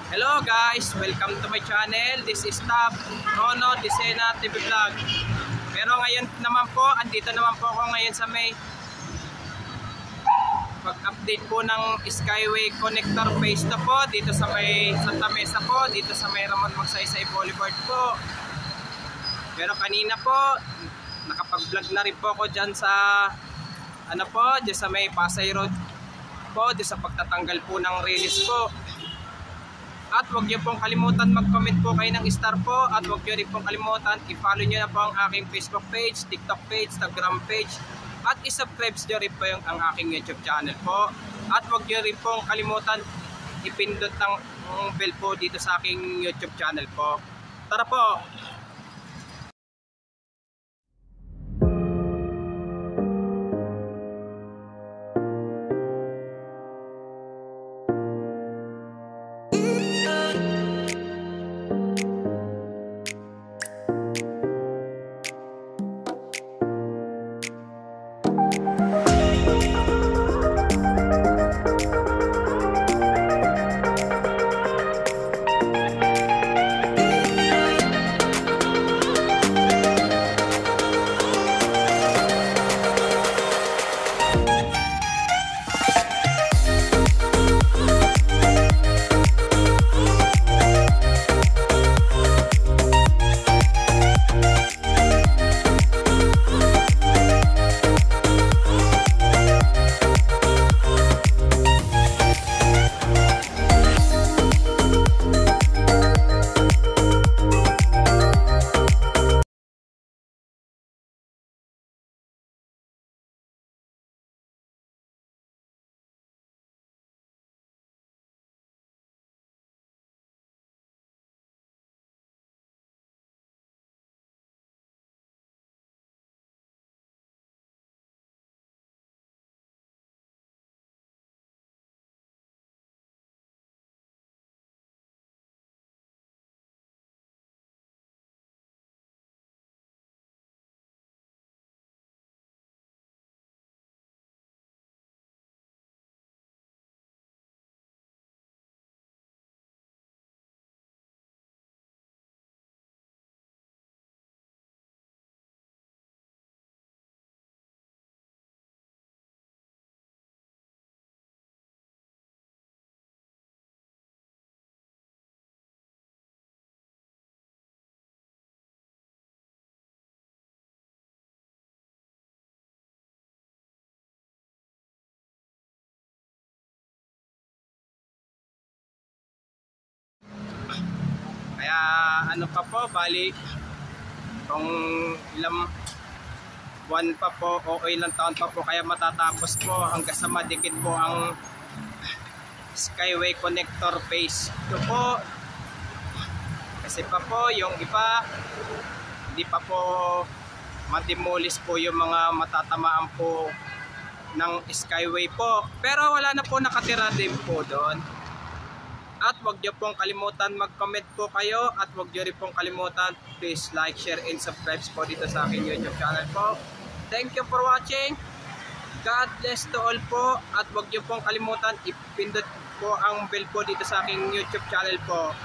Hello guys, welcome to my channel. This is Tab Rono Disena TV Vlog. Pero ngayon naman po, andito naman po ako ngayon sa may pag-update po ng Skyway Connector Phase 2 po dito sa may Santa Mesa po, dito sa may Ramon Magsaysay Boulevard po. Pero kanina po, nakapag-vlog na rin po ako dyan sa dyan sa may Pasay Road po, dyan sa pagtatanggal po ng release po. At huwag niyo pong kalimutan mag-comment po kayo ng star po. At huwag niyo rin pong kalimutan i-follow niyo na po ang aking Facebook page, TikTok page, Instagram page. At i-subscribe niyo rin po ang aking YouTube channel po. At huwag niyo rin pong kalimutan ipindot ng bell po dito sa aking YouTube channel po. Tara po! Kaya pa po, bali kung ilang buwan pa po o ilang taon pa po kaya matatapos po hanggang sa madikit po ang Skyway Connector Phase 2 po. Kasi pa po yung iba hindi pa po matimulis po yung mga matatamaan po ng Skyway po. Pero wala na po nakatira din po doon. At huwag niyo pong kalimutan mag-comment po kayo at huwag niyo rin pong kalimutan please like, share, and subscribe po dito sa aking YouTube channel po. Thank you for watching. God bless to all po at huwag niyo pong kalimutan ipindot po ang bell po dito sa aking YouTube channel po.